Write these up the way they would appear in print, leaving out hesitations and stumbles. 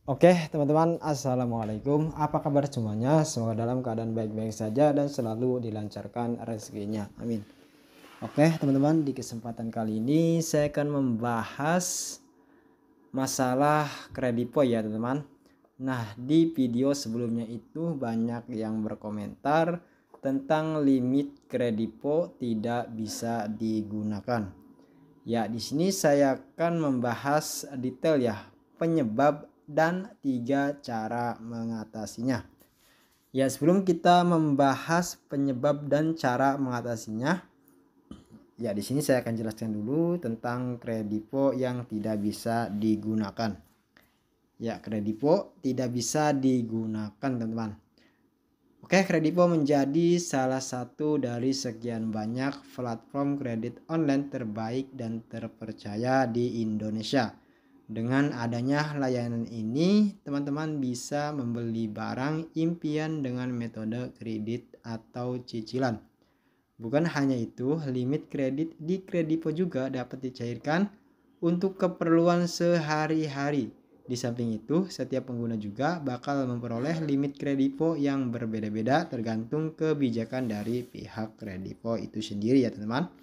Oke teman-teman, assalamualaikum. Apa kabar semuanya? Semoga dalam keadaan baik-baik saja dan selalu dilancarkan rezekinya, amin. Oke teman-teman, di kesempatan kali ini saya akan membahas masalah kredipo ya teman-teman. Nah, di video sebelumnya itu banyak yang berkomentar tentang limit kredipo tidak bisa digunakan. Ya, di sini saya akan membahas detail ya penyebab dan 3 cara mengatasinya. Ya, sebelum kita membahas penyebab dan cara mengatasinya, ya di sini saya akan jelaskan dulu tentang kredipo yang tidak bisa digunakan. Ya, kredipo tidak bisa digunakan, teman-teman. Oke, kredipo menjadi salah satu dari sekian banyak platform kredit online terbaik dan terpercaya di Indonesia. Dengan adanya layanan ini, teman-teman bisa membeli barang impian dengan metode kredit atau cicilan. Bukan hanya itu, limit kredit di Kredipo juga dapat dicairkan untuk keperluan sehari-hari. Di samping itu, setiap pengguna juga bakal memperoleh limit Kredipo yang berbeda-beda tergantung kebijakan dari pihak Kredipo itu sendiri ya teman-teman.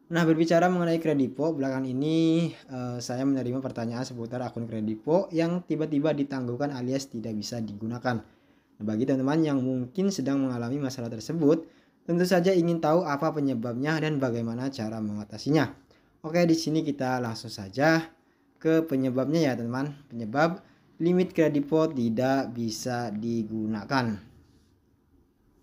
Nah, berbicara mengenai Kredipo, belakangan ini saya menerima pertanyaan seputar akun Kredipo yang tiba-tiba ditangguhkan alias tidak bisa digunakan. Nah, bagi teman-teman yang mungkin sedang mengalami masalah tersebut, tentu saja ingin tahu apa penyebabnya dan bagaimana cara mengatasinya. Oke, di sini kita langsung saja ke penyebabnya ya teman-teman. Penyebab limit Kredipo tidak bisa digunakan.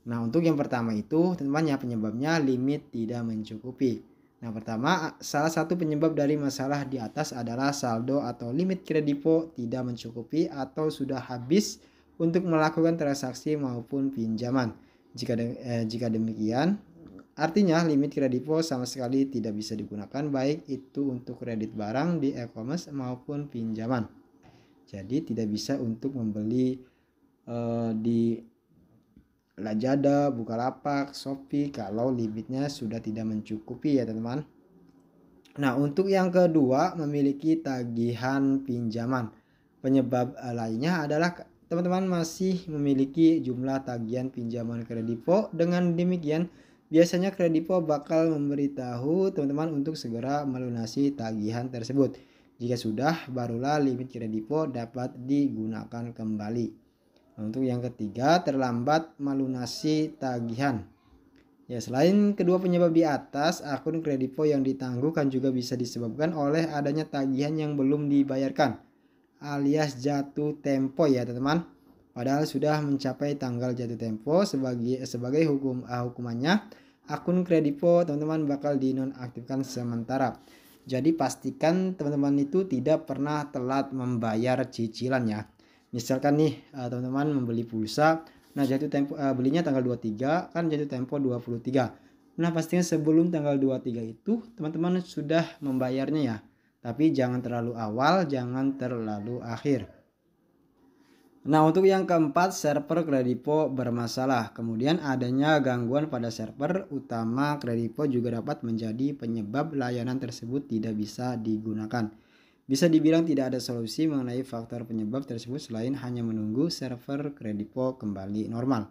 Nah, untuk yang pertama itu teman-teman ya penyebabnya limit tidak mencukupi. Nah, pertama, salah satu penyebab dari masalah di atas adalah saldo atau limit Kredipo tidak mencukupi atau sudah habis untuk melakukan transaksi maupun pinjaman. Jika demikian, artinya limit Kredipo sama sekali tidak bisa digunakan baik itu untuk kredit barang di e-commerce maupun pinjaman. Jadi tidak bisa untuk membeli di Lazada, Bukalapak, Shopee kalau limitnya sudah tidak mencukupi ya teman-teman. Nah, untuk yang kedua, memiliki tagihan pinjaman. Penyebab lainnya adalah teman-teman masih memiliki jumlah tagihan pinjaman Kredipo. Dengan demikian, biasanya Kredipo bakal memberitahu teman-teman untuk segera melunasi tagihan tersebut. Jika sudah, barulah limit Kredipo dapat digunakan kembali. Untuk yang ketiga, terlambat melunasi tagihan. Ya, selain kedua penyebab di atas, akun Kredipo yang ditangguhkan juga bisa disebabkan oleh adanya tagihan yang belum dibayarkan alias jatuh tempo ya teman-teman. Padahal sudah mencapai tanggal jatuh tempo sebagai hukumannya akun Kredipo teman-teman bakal dinonaktifkan sementara. Jadi pastikan teman-teman itu tidak pernah telat membayar cicilan ya. Misalkan nih teman-teman membeli pulsa, nah jatuh tempo belinya tanggal 23 kan jatuh tempo 23. Nah, pastinya sebelum tanggal 23 itu teman-teman sudah membayarnya ya. Tapi jangan terlalu awal, jangan terlalu akhir. Nah, untuk yang keempat, server Kredipo bermasalah. Kemudian adanya gangguan pada server utama Kredipo juga dapat menjadi penyebab layanan tersebut tidak bisa digunakan. Bisa dibilang tidak ada solusi mengenai faktor penyebab tersebut selain hanya menunggu server Kredipo kembali normal.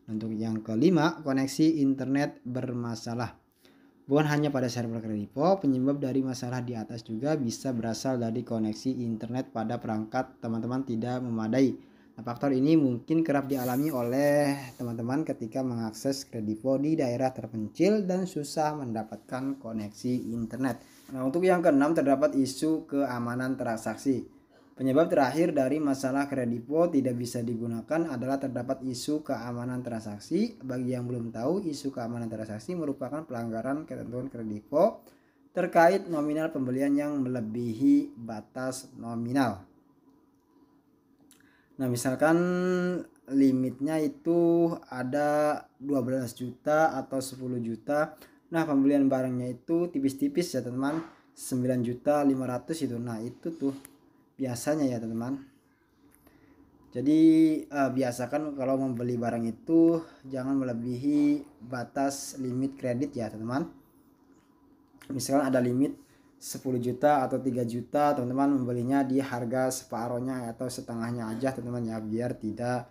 Untuk yang kelima, koneksi internet bermasalah. Bukan hanya pada server Kredipo, penyebab dari masalah di atas juga bisa berasal dari koneksi internet pada perangkat teman-teman tidak memadai. Nah, faktor ini mungkin kerap dialami oleh teman-teman ketika mengakses Kredipo di daerah terpencil dan susah mendapatkan koneksi internet. Nah, untuk yang keenam terdapat isu keamanan transaksi. Penyebab terakhir dari masalah Kredipo tidak bisa digunakan adalah terdapat isu keamanan transaksi. Bagi yang belum tahu, isu keamanan transaksi merupakan pelanggaran ketentuan Kredipo terkait nominal pembelian yang melebihi batas nominal. Nah, misalkan limitnya itu ada 12 juta atau 10 juta. Nah, pembelian barangnya itu tipis-tipis ya teman-teman, 9 juta 500 itu. Nah, itu tuh biasanya ya teman-teman. Jadi biasakan kalau membeli barang itu jangan melebihi batas limit kredit ya teman-teman. Misalkan ada limit 10 juta atau 3 juta, teman-teman membelinya di harga separohnya atau setengahnya aja teman-teman ya, biar tidak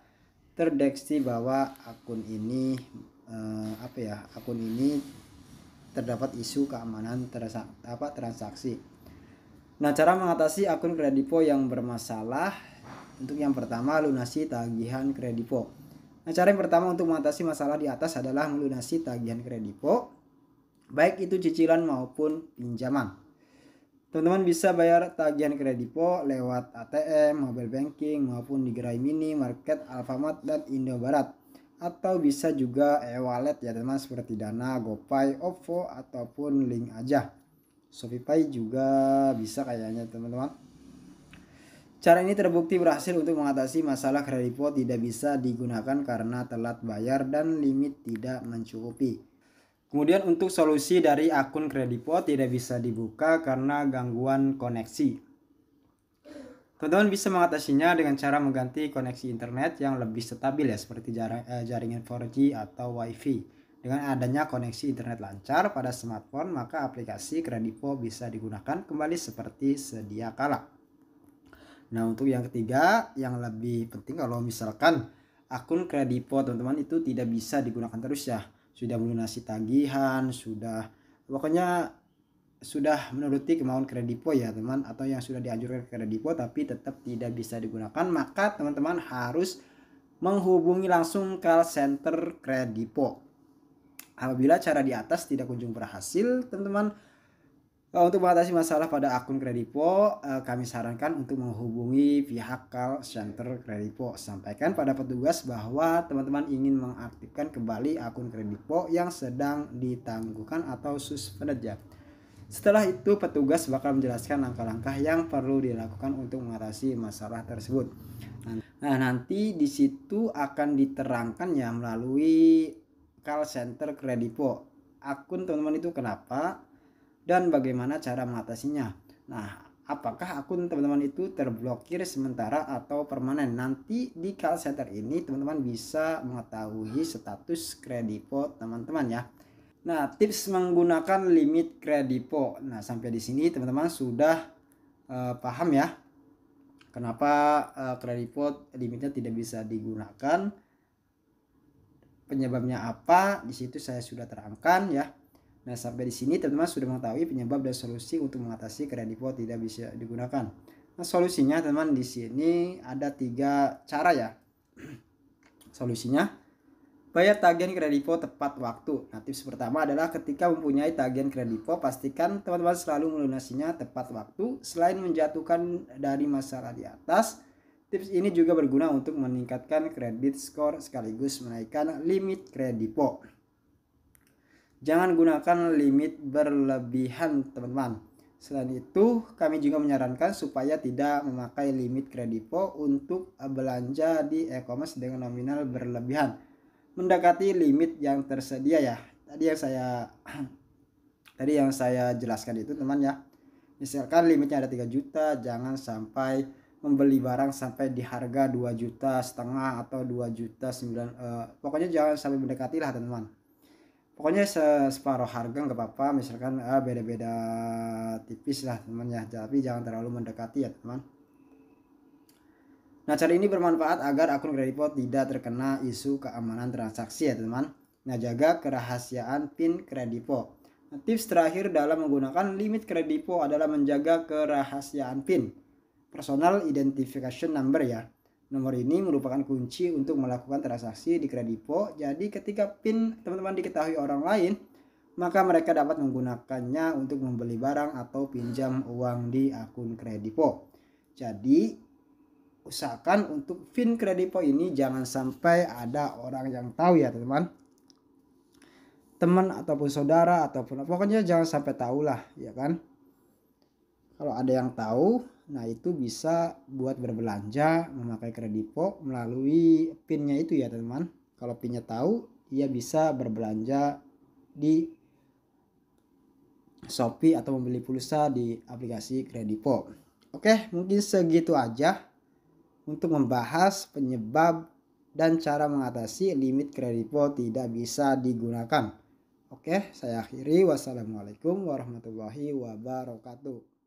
terdeteksi bahwa akun ini akun ini terdapat isu keamanan transaksi. Nah, cara mengatasi akun kredipo yang bermasalah. Untuk yang pertama, lunasi tagihan kredipo. Nah, cara yang pertama untuk mengatasi masalah di atas adalah melunasi tagihan kredipo, baik itu cicilan maupun pinjaman. Teman-teman bisa bayar tagihan kredipo lewat ATM, mobile banking, maupun di Gerai Mini, Market, Alfamart, dan Indomaret. Atau bisa juga e-wallet ya teman-teman, seperti Dana, GoPay, OVO, ataupun link aja. ShopeePay juga bisa kayaknya teman-teman. Cara ini terbukti berhasil untuk mengatasi masalah kredipo tidak bisa digunakan karena telat bayar dan limit tidak mencukupi. Kemudian untuk solusi dari akun kredipo tidak bisa dibuka karena gangguan koneksi. Teman-teman bisa mengatasinya dengan cara mengganti koneksi internet yang lebih stabil ya, seperti jaringan 4G atau WiFi. Dengan adanya koneksi internet lancar pada smartphone, maka aplikasi kredipo bisa digunakan kembali seperti sedia kala. Nah, untuk yang ketiga, yang lebih penting kalau misalkan akun kredipo teman-teman itu tidak bisa digunakan terus ya, sudah melunasi tagihan, pokoknya sudah menuruti kemauan kredipo ya teman, atau yang sudah dianjurkan kredipo tapi tetap tidak bisa digunakan, maka teman-teman harus menghubungi langsung call center kredipo. Apabila cara di atas tidak kunjung berhasil, teman-teman, untuk mengatasi masalah pada akun kredipo, kami sarankan untuk menghubungi pihak call center kredipo. Sampaikan pada petugas bahwa teman-teman ingin mengaktifkan kembali akun kredipo yang sedang ditangguhkan atau suspended ya. Setelah itu petugas bakal menjelaskan langkah-langkah yang perlu dilakukan untuk mengatasi masalah tersebut. Nah, nanti di situ akan diterangkan ya melalui call center kredipo akun teman-teman itu kenapa dan bagaimana cara mengatasinya. Nah, apakah akun teman-teman itu terblokir sementara atau permanen? Nanti di call center ini teman-teman bisa mengetahui status kredipo teman-teman ya. Nah, tips menggunakan limit kredipo. Nah, sampai di sini teman-teman sudah paham ya kenapa kredipo limitnya tidak bisa digunakan. Penyebabnya apa? Di situ saya sudah terangkan ya. Nah, sampai di sini teman-teman sudah mengetahui penyebab dan solusi untuk mengatasi kredipo tidak bisa digunakan. Nah, solusinya teman-teman di sini ada 3 cara ya. Solusinya, bayar tagihan kredipo tepat waktu. Nah, tips pertama adalah ketika mempunyai tagihan kredipo, pastikan teman-teman selalu melunasinya tepat waktu. Selain menjatuhkan dari masalah di atas, tips ini juga berguna untuk meningkatkan kredit skor sekaligus menaikkan limit kredipo. Jangan gunakan limit berlebihan teman-teman. Selain itu, kami juga menyarankan supaya tidak memakai limit kredipo untuk belanja di e-commerce dengan nominal berlebihan, mendekati limit yang tersedia ya. Tadi yang saya jelaskan itu teman ya. Misalkan limitnya ada 3 juta, jangan sampai membeli barang sampai di harga 2,5 juta atau 2,9 juta. Pokoknya jangan sampai mendekati lah teman-teman. Pokoknya separuh harga nggak apa-apa, misalkan beda-beda tipis lah teman ya, tapi jangan terlalu mendekati ya teman. Nah, cara ini bermanfaat agar akun kredipo tidak terkena isu keamanan transaksi ya teman. Nah, jaga kerahasiaan PIN kredipo. Nah, tips terakhir dalam menggunakan limit kredipo adalah menjaga kerahasiaan PIN, Personal Identification Number ya. Nomor ini merupakan kunci untuk melakukan transaksi di kredipo. Jadi ketika PIN teman-teman diketahui orang lain, maka mereka dapat menggunakannya untuk membeli barang atau pinjam uang di akun kredipo. Jadi usahakan untuk PIN kredipo ini jangan sampai ada orang yang tahu ya teman-teman. Teman ataupun saudara ataupun pokoknya jangan sampai tahu lah ya kan. Kalau ada yang tahu, nah itu bisa buat berbelanja memakai kredipo melalui PIN-nya itu ya teman-teman. Kalau PIN-nya tahu, ia bisa berbelanja di Shopee atau membeli pulsa di aplikasi kredipo. Oke, mungkin segitu aja untuk membahas penyebab dan cara mengatasi limit kredipo tidak bisa digunakan. Oke, saya akhiri. Wassalamualaikum warahmatullahi wabarakatuh.